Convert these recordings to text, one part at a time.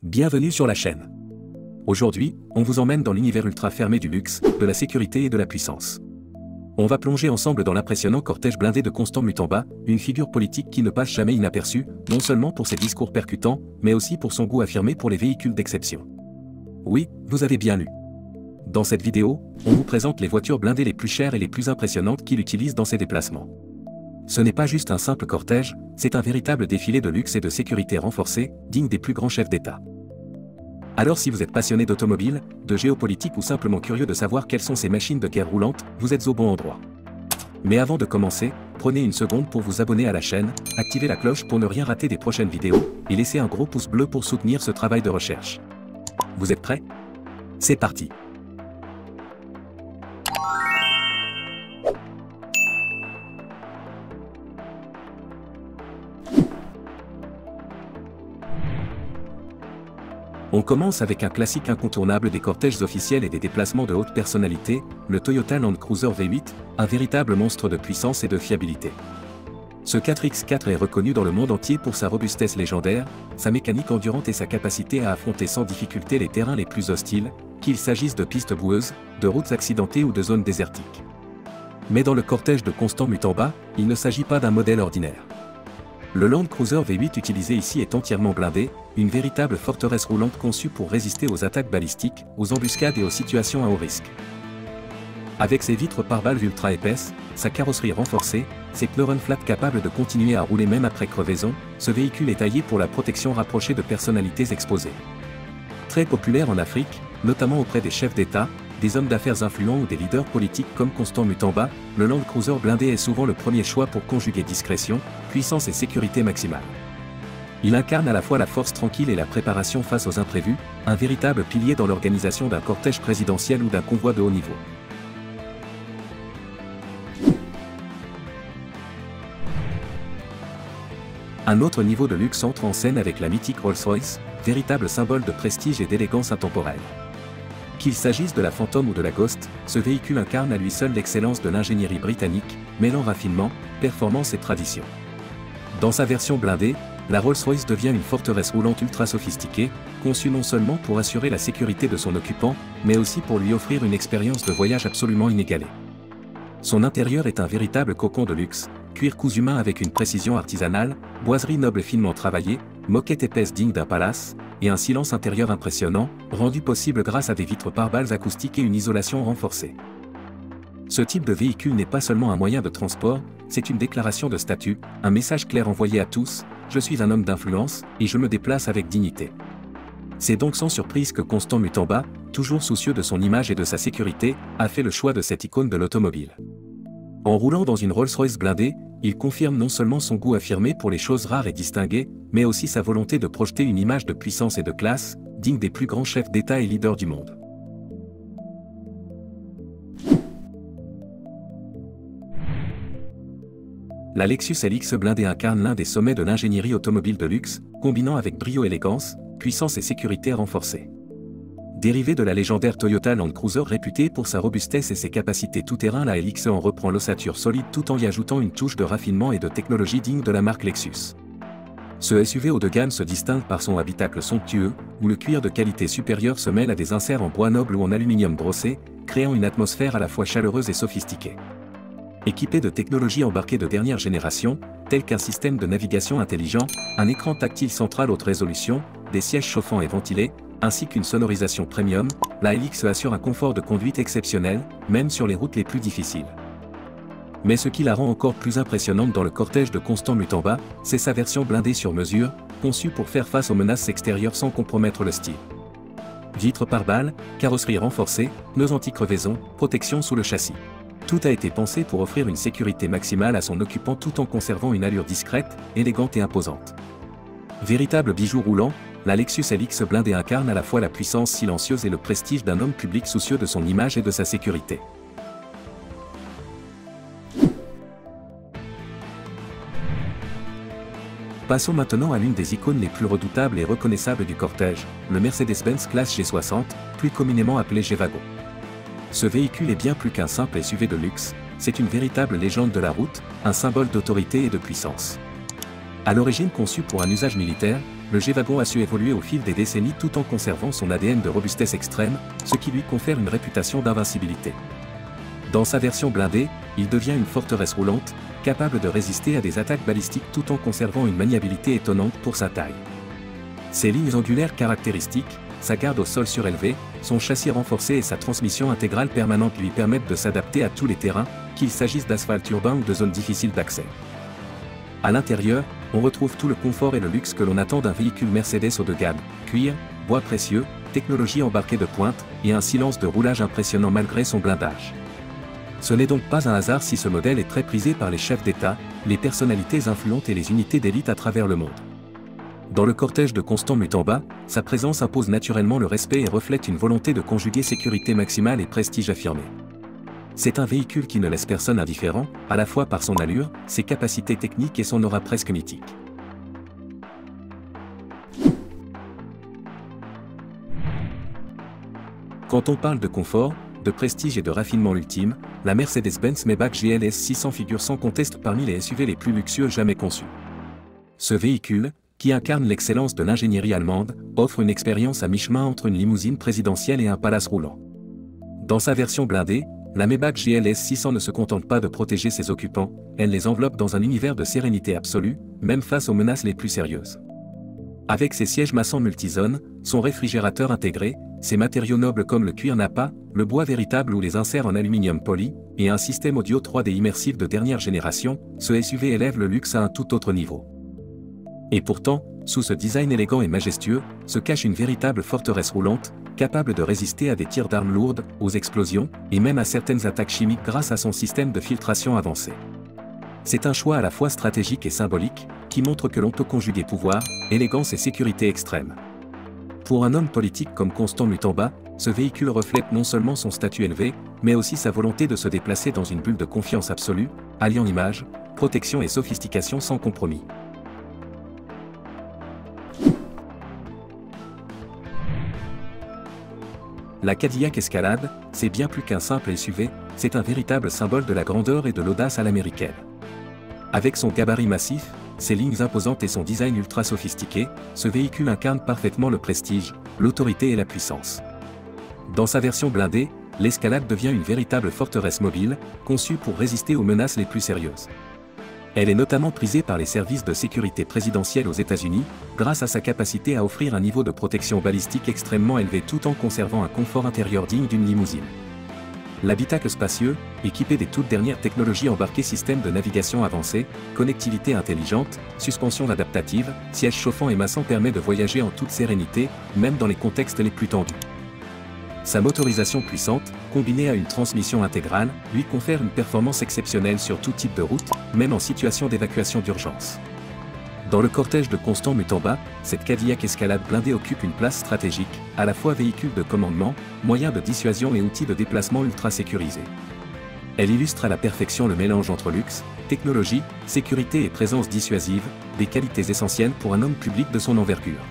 Bienvenue sur la chaîne. Aujourd'hui, on vous emmène dans l'univers ultra fermé du luxe, de la sécurité et de la puissance. On va plonger ensemble dans l'impressionnant cortège blindé de Constant Mutamba, une figure politique qui ne passe jamais inaperçue, non seulement pour ses discours percutants, mais aussi pour son goût affirmé pour les véhicules d'exception. Oui, vous avez bien lu. Dans cette vidéo, on vous présente les voitures blindées les plus chères et les plus impressionnantes qu'il utilise dans ses déplacements. Ce n'est pas juste un simple cortège, c'est un véritable défilé de luxe et de sécurité renforcée, digne des plus grands chefs d'État. Alors si vous êtes passionné d'automobile, de géopolitique ou simplement curieux de savoir quelles sont ces machines de guerre roulantes, vous êtes au bon endroit. Mais avant de commencer, prenez une seconde pour vous abonner à la chaîne, activez la cloche pour ne rien rater des prochaines vidéos, et laissez un gros pouce bleu pour soutenir ce travail de recherche. Vous êtes prêts? C'est parti! On commence avec un classique incontournable des cortèges officiels et des déplacements de haute personnalité, le Toyota Land Cruiser V8, un véritable monstre de puissance et de fiabilité. Ce 4x4 est reconnu dans le monde entier pour sa robustesse légendaire, sa mécanique endurante et sa capacité à affronter sans difficulté les terrains les plus hostiles, qu'il s'agisse de pistes boueuses, de routes accidentées ou de zones désertiques. Mais dans le cortège de Constant Mutamba, il ne s'agit pas d'un modèle ordinaire. Le Land Cruiser V8 utilisé ici est entièrement blindé, une véritable forteresse roulante conçue pour résister aux attaques balistiques, aux embuscades et aux situations à haut risque. Avec ses vitres pare-balles ultra épaisses, sa carrosserie renforcée, ses pneus run flat capables de continuer à rouler même après crevaison, ce véhicule est taillé pour la protection rapprochée de personnalités exposées. Très populaire en Afrique, notamment auprès des chefs d'État, des hommes d'affaires influents ou des leaders politiques comme Constant Mutamba, le Land Cruiser blindé est souvent le premier choix pour conjuguer discrétion, puissance et sécurité maximale. Il incarne à la fois la force tranquille et la préparation face aux imprévus, un véritable pilier dans l'organisation d'un cortège présidentiel ou d'un convoi de haut niveau. Un autre niveau de luxe entre en scène avec la mythique Rolls-Royce, véritable symbole de prestige et d'élégance intemporelle. Qu'il s'agisse de la Phantom ou de la Ghost, ce véhicule incarne à lui seul l'excellence de l'ingénierie britannique, mêlant raffinement, performance et tradition. Dans sa version blindée, la Rolls-Royce devient une forteresse roulante ultra sophistiquée, conçue non seulement pour assurer la sécurité de son occupant, mais aussi pour lui offrir une expérience de voyage absolument inégalée. Son intérieur est un véritable cocon de luxe, cuir cousu main avec une précision artisanale, boiserie noble finement travaillée, moquette épaisse digne d'un palace, et un silence intérieur impressionnant, rendu possible grâce à des vitres pare-balles acoustiques et une isolation renforcée. Ce type de véhicule n'est pas seulement un moyen de transport, c'est une déclaration de statut, un message clair envoyé à tous, je suis un homme d'influence, et je me déplace avec dignité. C'est donc sans surprise que Constant Mutamba, toujours soucieux de son image et de sa sécurité, a fait le choix de cette icône de l'automobile. En roulant dans une Rolls-Royce blindée, il confirme non seulement son goût affirmé pour les choses rares et distinguées, mais aussi sa volonté de projeter une image de puissance et de classe, digne des plus grands chefs d'État et leaders du monde. La Lexus LX blindée incarne l'un des sommets de l'ingénierie automobile de luxe, combinant avec brio élégance, puissance et sécurité renforcée. Dérivée de la légendaire Toyota Land Cruiser réputée pour sa robustesse et ses capacités tout-terrain, la LX en reprend l'ossature solide tout en y ajoutant une touche de raffinement et de technologie digne de la marque Lexus. Ce SUV haut de gamme se distingue par son habitacle somptueux, où le cuir de qualité supérieure se mêle à des inserts en bois noble ou en aluminium brossé, créant une atmosphère à la fois chaleureuse et sophistiquée. Équipé de technologies embarquées de dernière génération, telles qu'un système de navigation intelligent, un écran tactile central haute résolution, des sièges chauffants et ventilés, ainsi qu'une sonorisation premium, la LX assure un confort de conduite exceptionnel, même sur les routes les plus difficiles. Mais ce qui la rend encore plus impressionnante dans le cortège de Constant Mutamba, c'est sa version blindée sur mesure, conçue pour faire face aux menaces extérieures sans compromettre le style. Vitres pare-balles, carrosserie renforcée, pneus anti-crevaison, protection sous le châssis. Tout a été pensé pour offrir une sécurité maximale à son occupant tout en conservant une allure discrète, élégante et imposante. Véritable bijou roulant, la Lexus LX blindée incarne à la fois la puissance silencieuse et le prestige d'un homme public soucieux de son image et de sa sécurité. Passons maintenant à l'une des icônes les plus redoutables et reconnaissables du cortège, le Mercedes-Benz Classe G60, plus communément appelé G-Wagon. Ce véhicule est bien plus qu'un simple SUV de luxe, c'est une véritable légende de la route, un symbole d'autorité et de puissance. À l'origine conçu pour un usage militaire, le G-Wagon a su évoluer au fil des décennies tout en conservant son ADN de robustesse extrême, ce qui lui confère une réputation d'invincibilité. Dans sa version blindée, il devient une forteresse roulante, capable de résister à des attaques balistiques tout en conservant une maniabilité étonnante pour sa taille. Ses lignes angulaires caractéristiques, sa garde au sol surélevé, son châssis renforcé et sa transmission intégrale permanente lui permettent de s'adapter à tous les terrains, qu'il s'agisse d'asphalte urbain ou de zones difficiles d'accès. À l'intérieur, on retrouve tout le confort et le luxe que l'on attend d'un véhicule Mercedes haut de gamme, cuir, bois précieux, technologie embarquée de pointe, et un silence de roulage impressionnant malgré son blindage. Ce n'est donc pas un hasard si ce modèle est très prisé par les chefs d'État, les personnalités influentes et les unités d'élite à travers le monde. Dans le cortège de Constant Mutamba, sa présence impose naturellement le respect et reflète une volonté de conjuguer sécurité maximale et prestige affirmé. C'est un véhicule qui ne laisse personne indifférent, à la fois par son allure, ses capacités techniques et son aura presque mythique. Quand on parle de confort, de prestige et de raffinement ultime, la Mercedes-Benz Maybach GLS 600 figure sans conteste parmi les SUV les plus luxueux jamais conçus. Ce véhicule, qui incarne l'excellence de l'ingénierie allemande, offre une expérience à mi-chemin entre une limousine présidentielle et un palace roulant. Dans sa version blindée, la Maybach GLS 600 ne se contente pas de protéger ses occupants, elle les enveloppe dans un univers de sérénité absolue, même face aux menaces les plus sérieuses. Avec ses sièges massants multizones, son réfrigérateur intégré, ses matériaux nobles comme le cuir Napa, le bois véritable ou les inserts en aluminium poli, et un système audio 3D immersif de dernière génération, ce SUV élève le luxe à un tout autre niveau. Et pourtant, sous ce design élégant et majestueux, se cache une véritable forteresse roulante, capable de résister à des tirs d'armes lourdes, aux explosions, et même à certaines attaques chimiques grâce à son système de filtration avancé. C'est un choix à la fois stratégique et symbolique, qui montre que l'on peut conjuguer pouvoir, élégance et sécurité extrême. Pour un homme politique comme Constant Mutamba, ce véhicule reflète non seulement son statut élevé, mais aussi sa volonté de se déplacer dans une bulle de confiance absolue, alliant image, protection et sophistication sans compromis. La Cadillac Escalade, c'est bien plus qu'un simple SUV, c'est un véritable symbole de la grandeur et de l'audace à l'américaine. Avec son gabarit massif, ses lignes imposantes et son design ultra sophistiqué, ce véhicule incarne parfaitement le prestige, l'autorité et la puissance. Dans sa version blindée, l'Escalade devient une véritable forteresse mobile, conçue pour résister aux menaces les plus sérieuses. Elle est notamment prisée par les services de sécurité présidentiels aux États-Unis, grâce à sa capacité à offrir un niveau de protection balistique extrêmement élevé tout en conservant un confort intérieur digne d'une limousine. L'habitacle spacieux, équipé des toutes dernières technologies embarquées, système de navigation avancé, connectivité intelligente, suspension adaptative, sièges chauffants et massants permet de voyager en toute sérénité, même dans les contextes les plus tendus. Sa motorisation puissante, combinée à une transmission intégrale, lui confère une performance exceptionnelle sur tout type de route, même en situation d'évacuation d'urgence. Dans le cortège de Constant Mutamba, cette Cadillac Escalade blindée occupe une place stratégique, à la fois véhicule de commandement, moyen de dissuasion et outil de déplacement ultra sécurisé. Elle illustre à la perfection le mélange entre luxe, technologie, sécurité et présence dissuasive, des qualités essentielles pour un homme public de son envergure.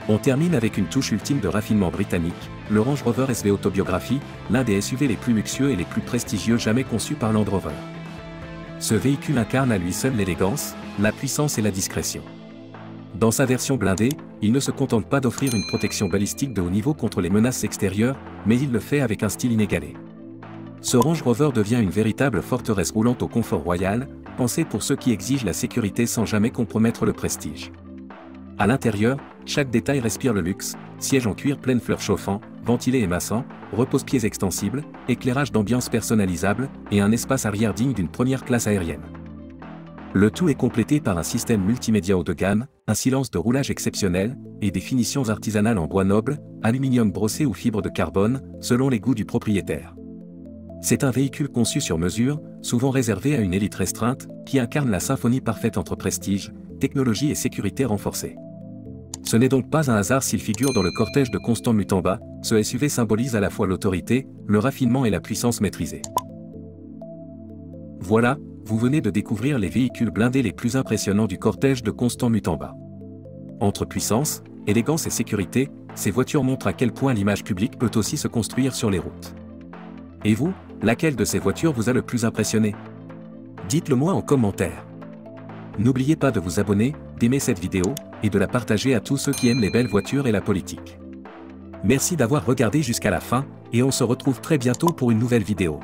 On termine avec une touche ultime de raffinement britannique, le Range Rover SV Autobiographie, l'un des SUV les plus luxueux et les plus prestigieux jamais conçus par Land Rover. Ce véhicule incarne à lui seul l'élégance, la puissance et la discrétion. Dans sa version blindée, il ne se contente pas d'offrir une protection balistique de haut niveau contre les menaces extérieures, mais il le fait avec un style inégalé. Ce Range Rover devient une véritable forteresse roulante au confort royal, pensée pour ceux qui exigent la sécurité sans jamais compromettre le prestige. À l'intérieur, chaque détail respire le luxe, siège en cuir pleine fleurs chauffant, ventilé et massant, repose-pieds extensible, éclairage d'ambiance personnalisable, et un espace arrière digne d'une première classe aérienne. Le tout est complété par un système multimédia haut de gamme, un silence de roulage exceptionnel, et des finitions artisanales en bois noble, aluminium brossé ou fibre de carbone, selon les goûts du propriétaire. C'est un véhicule conçu sur mesure, souvent réservé à une élite restreinte, qui incarne la symphonie parfaite entre prestige, technologie et sécurité renforcée. Ce n'est donc pas un hasard s'il figure dans le cortège de Constant Mutamba, ce SUV symbolise à la fois l'autorité, le raffinement et la puissance maîtrisée. Voilà, vous venez de découvrir les véhicules blindés les plus impressionnants du cortège de Constant Mutamba. Entre puissance, élégance et sécurité, ces voitures montrent à quel point l'image publique peut aussi se construire sur les routes. Et vous, laquelle de ces voitures vous a le plus impressionné ? Dites-le moi en commentaire. N'oubliez pas de vous abonner, d'aimer cette vidéo, et de la partager à tous ceux qui aiment les belles voitures et la politique. Merci d'avoir regardé jusqu'à la fin, et on se retrouve très bientôt pour une nouvelle vidéo.